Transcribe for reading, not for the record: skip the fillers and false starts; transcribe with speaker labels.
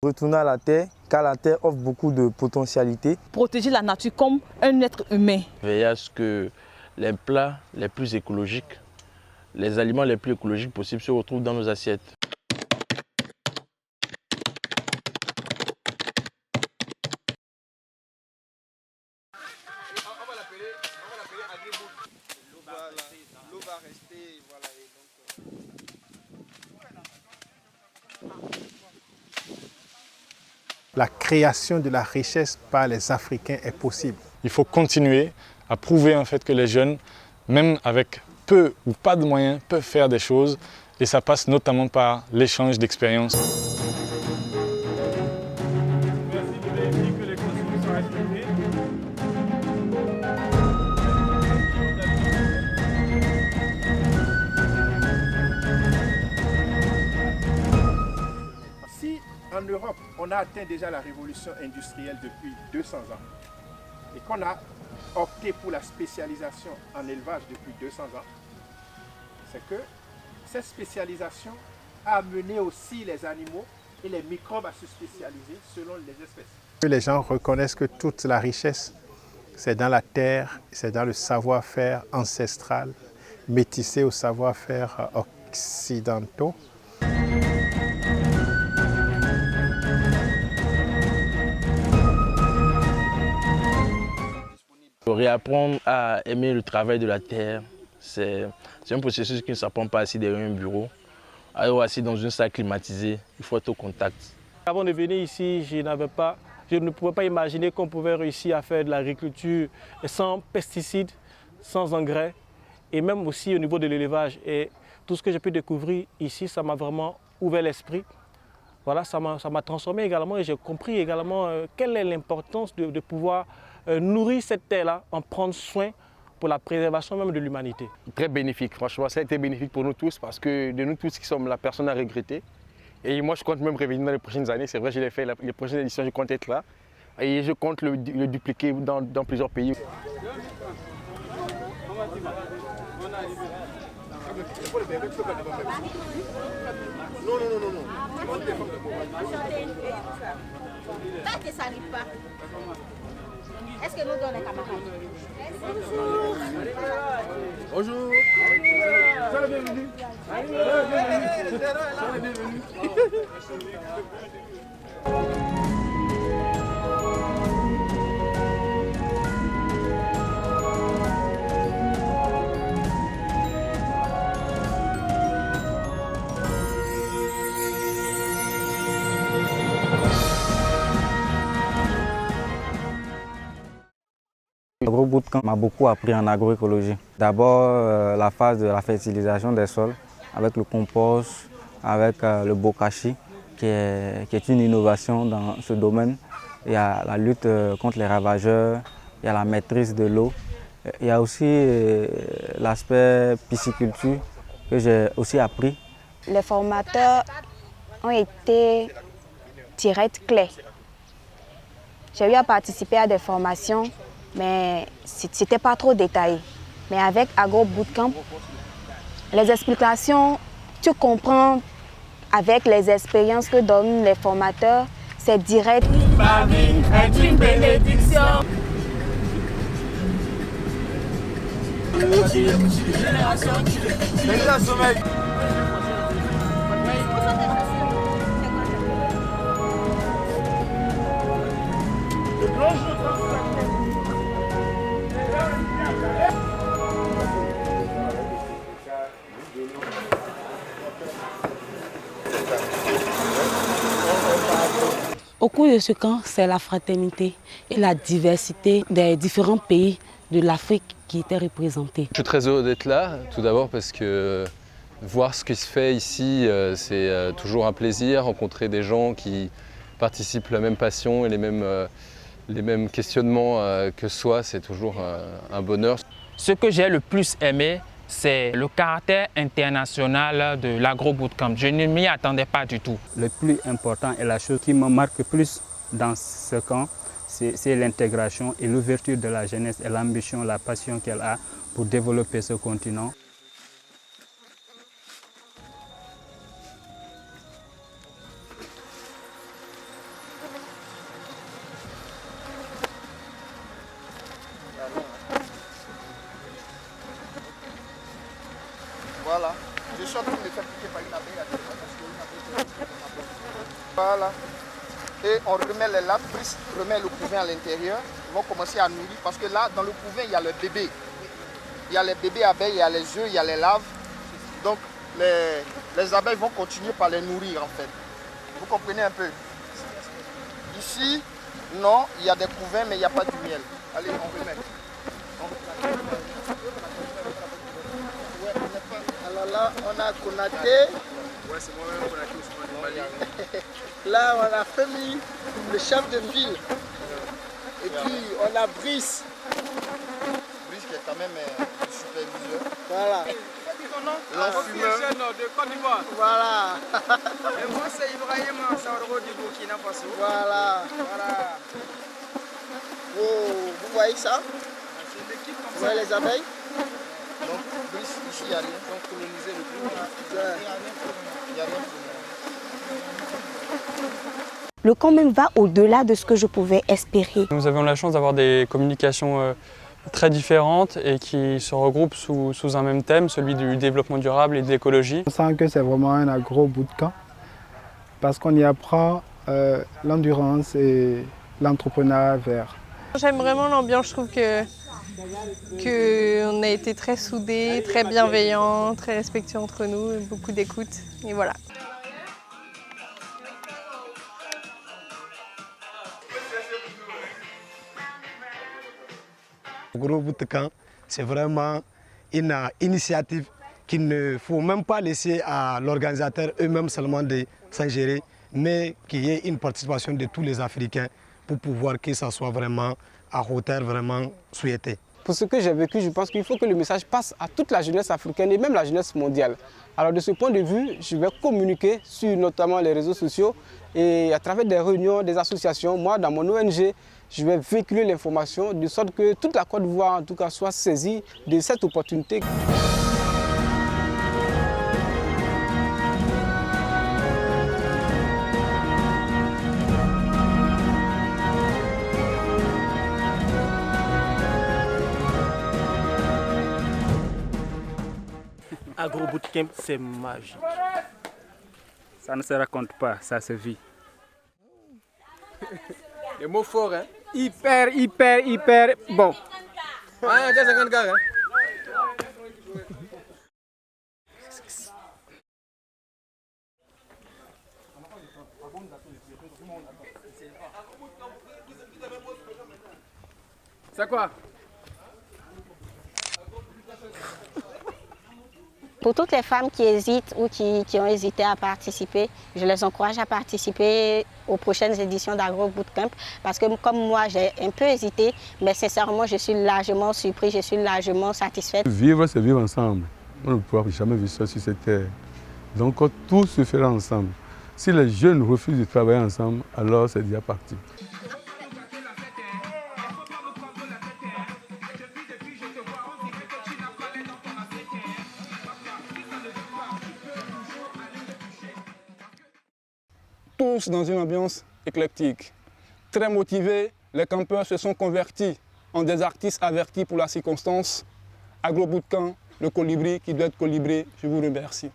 Speaker 1: Retourner à la terre, car la terre offre beaucoup de potentialités.
Speaker 2: Protéger la nature comme un être humain.
Speaker 3: Veiller à ce que les plats les plus écologiques, les aliments les plus écologiques possibles se retrouvent dans nos assiettes.
Speaker 1: L'eau va rester, voilà.
Speaker 4: La création de la richesse par les Africains est possible.
Speaker 5: Il faut continuer à prouver en fait que les jeunes, même avec peu ou pas de moyens, peuvent faire des choses. Et ça passe notamment par l'échange d'expériences.
Speaker 4: Si en Europe, on a atteint déjà la révolution industrielle depuis 200 ans et qu'on a opté pour la spécialisation en élevage depuis 200 ans, c'est que cette spécialisation a amené aussi les animaux et les microbes à se spécialiser selon les espèces. Les gens reconnaissent que toute la richesse, c'est dans la terre, c'est dans le savoir-faire ancestral, métissé au savoir-faire occidentaux.
Speaker 3: Réapprendre à aimer le travail de la terre, c'est un processus qui ne s'apprend pas assis derrière un bureau. Alors assis dans une salle climatisée, il faut être au contact.
Speaker 6: Avant de venir ici, je ne pouvais pas imaginer qu'on pouvait réussir à faire de l'agriculture sans pesticides, sans engrais, et même aussi au niveau de l'élevage. Et tout ce que j'ai pu découvrir ici, ça m'a vraiment ouvert l'esprit. Voilà, ça m'a transformé également et j'ai compris également quelle est l'importance de pouvoir nourrir cette terre-là, en prendre soin pour la préservation même de l'humanité.
Speaker 7: Très bénéfique, franchement, ça a été bénéfique pour nous tous parce que de nous tous qui sommes la personne à regretter. Et moi, je compte même revenir dans les prochaines années. C'est vrai, je l'ai fait, les prochaines éditions, je compte être là. Et je compte le dupliquer dans plusieurs pays.
Speaker 8: Non. Tant que ça n'arrive pas. Est-ce que nous donnons les camarades?
Speaker 1: Bonjour. Soyez les bienvenus.
Speaker 9: L'Agrobootcamp m'a beaucoup appris en agroécologie. D'abord, la phase de la fertilisation des sols avec le compost, avec le bokashi, qui est une innovation dans ce domaine. Il y a la lutte contre les ravageurs, il y a la maîtrise de l'eau. Il y a aussi l'aspect pisciculture que j'ai aussi appris.
Speaker 10: Les formateurs ont été directs, clairs. J'ai eu à participer à des formations, mais ce n'était pas trop détaillé. Mais avec Agrobootcamp, les explications, tu comprends avec les expériences que donnent les formateurs, c'est direct.
Speaker 11: Ma vie est une bénédiction.
Speaker 2: Au cours de ce camp, c'est la fraternité et la diversité des différents pays de l'Afrique qui étaient représentés.
Speaker 12: Je suis très heureux d'être là, tout d'abord parce que voir ce qui se fait ici, c'est toujours un plaisir. Rencontrer des gens qui participent à la même passion et les mêmes questionnements que soi, c'est toujours un bonheur.
Speaker 13: Ce que j'ai le plus aimé, c'est le caractère international de l'Agrobootcamp. Je ne m'y attendais pas du tout.
Speaker 14: Le plus important et la chose qui me marque plus dans ce camp, c'est l'intégration et l'ouverture de la jeunesse et l'ambition, la passion qu'elle a pour développer ce continent.
Speaker 4: faire piquer par une abeille à deux fois parce qu'une abeille. Voilà. Et on remet les lattes, Brice remet le couvain à l'intérieur. Ils vont commencer à nourrir parce que là, dans le couvain, il y a le bébé. Il y a les bébés abeilles, il y a les œufs, il y a les larves. Donc les abeilles vont continuer par les nourrir en fait. Vous comprenez un peu? Ici, non, il y a des couvains mais il n'y a pas du miel. Allez, on remet. Alors là, on a Konaté. Ouais, c'est moi-même Konaté. Là, on a Femi, le chef de ville. Et puis, on a Brice. Brice qui est quand même le superviseur. Voilà. L'enfumeur de Côte d'Ivoire. Voilà. Et moi, c'est Ibrahim Saoro du Burkina Faso. Voilà. Voilà. Oh, vous voyez ça? C'est une équipe comme ça. Vous voyez les abeilles? Donc, Brice, ici, il n'y a rien. Donc, coloniser le plus. Il n'y a rien.
Speaker 10: Le camp même va au-delà de ce que je pouvais espérer.
Speaker 15: Nous avions la chance d'avoir des communications très différentes et qui se regroupent sous un même thème, celui du développement durable et de l'écologie.
Speaker 16: On sent que c'est vraiment un agro-bootcamp parce qu'on y apprend l'endurance et l'entrepreneuriat vert.
Speaker 17: J'aime vraiment l'ambiance, je trouve qu'on a été très soudés, très bienveillants, très respectueux entre nous, beaucoup d'écoute et voilà.
Speaker 18: Le Gros Bootcamp, c'est vraiment une initiative qu'il ne faut même pas laisser à l'organisateur eux-mêmes seulement de s'en gérer, mais qu'il y ait une participation de tous les Africains pour pouvoir que ça soit vraiment à hauteur vraiment souhaitée.
Speaker 19: Pour ce que j'ai vécu, je pense qu'il faut que le message passe à toute la jeunesse africaine et même la jeunesse mondiale. Alors de ce point de vue, je vais communiquer sur notamment les réseaux sociaux et à travers des réunions, des associations. Moi, dans mon ONG, je vais véhiculer l'information de sorte que toute la Côte d'Ivoire, en tout cas, soit saisie de cette opportunité.
Speaker 6: Agro Bootcamp, c'est magique.
Speaker 14: Ça ne se raconte pas, ça se vit.
Speaker 7: Les mots forts, hein?
Speaker 14: Hyper bon.
Speaker 7: Ah, déjà 50 gars, hein? C'est quoi?
Speaker 8: Pour toutes les femmes qui hésitent ou qui ont hésité à participer, je les encourage à participer aux prochaines éditions d'Agro Bootcamp parce que comme moi, j'ai un peu hésité, mais sincèrement, je suis largement surprise, je suis largement satisfaite.
Speaker 20: Vivre, c'est vivre ensemble. On ne pourra jamais vivre ça sur cette terre. Donc tout se fera ensemble. Si les jeunes refusent de travailler ensemble, alors c'est déjà parti.
Speaker 19: Tous dans une ambiance éclectique. Très motivés, les campeurs se sont convertis en des artistes avertis pour la circonstance. Agro Bootcamp, le colibri qui doit être colibré, je vous remercie.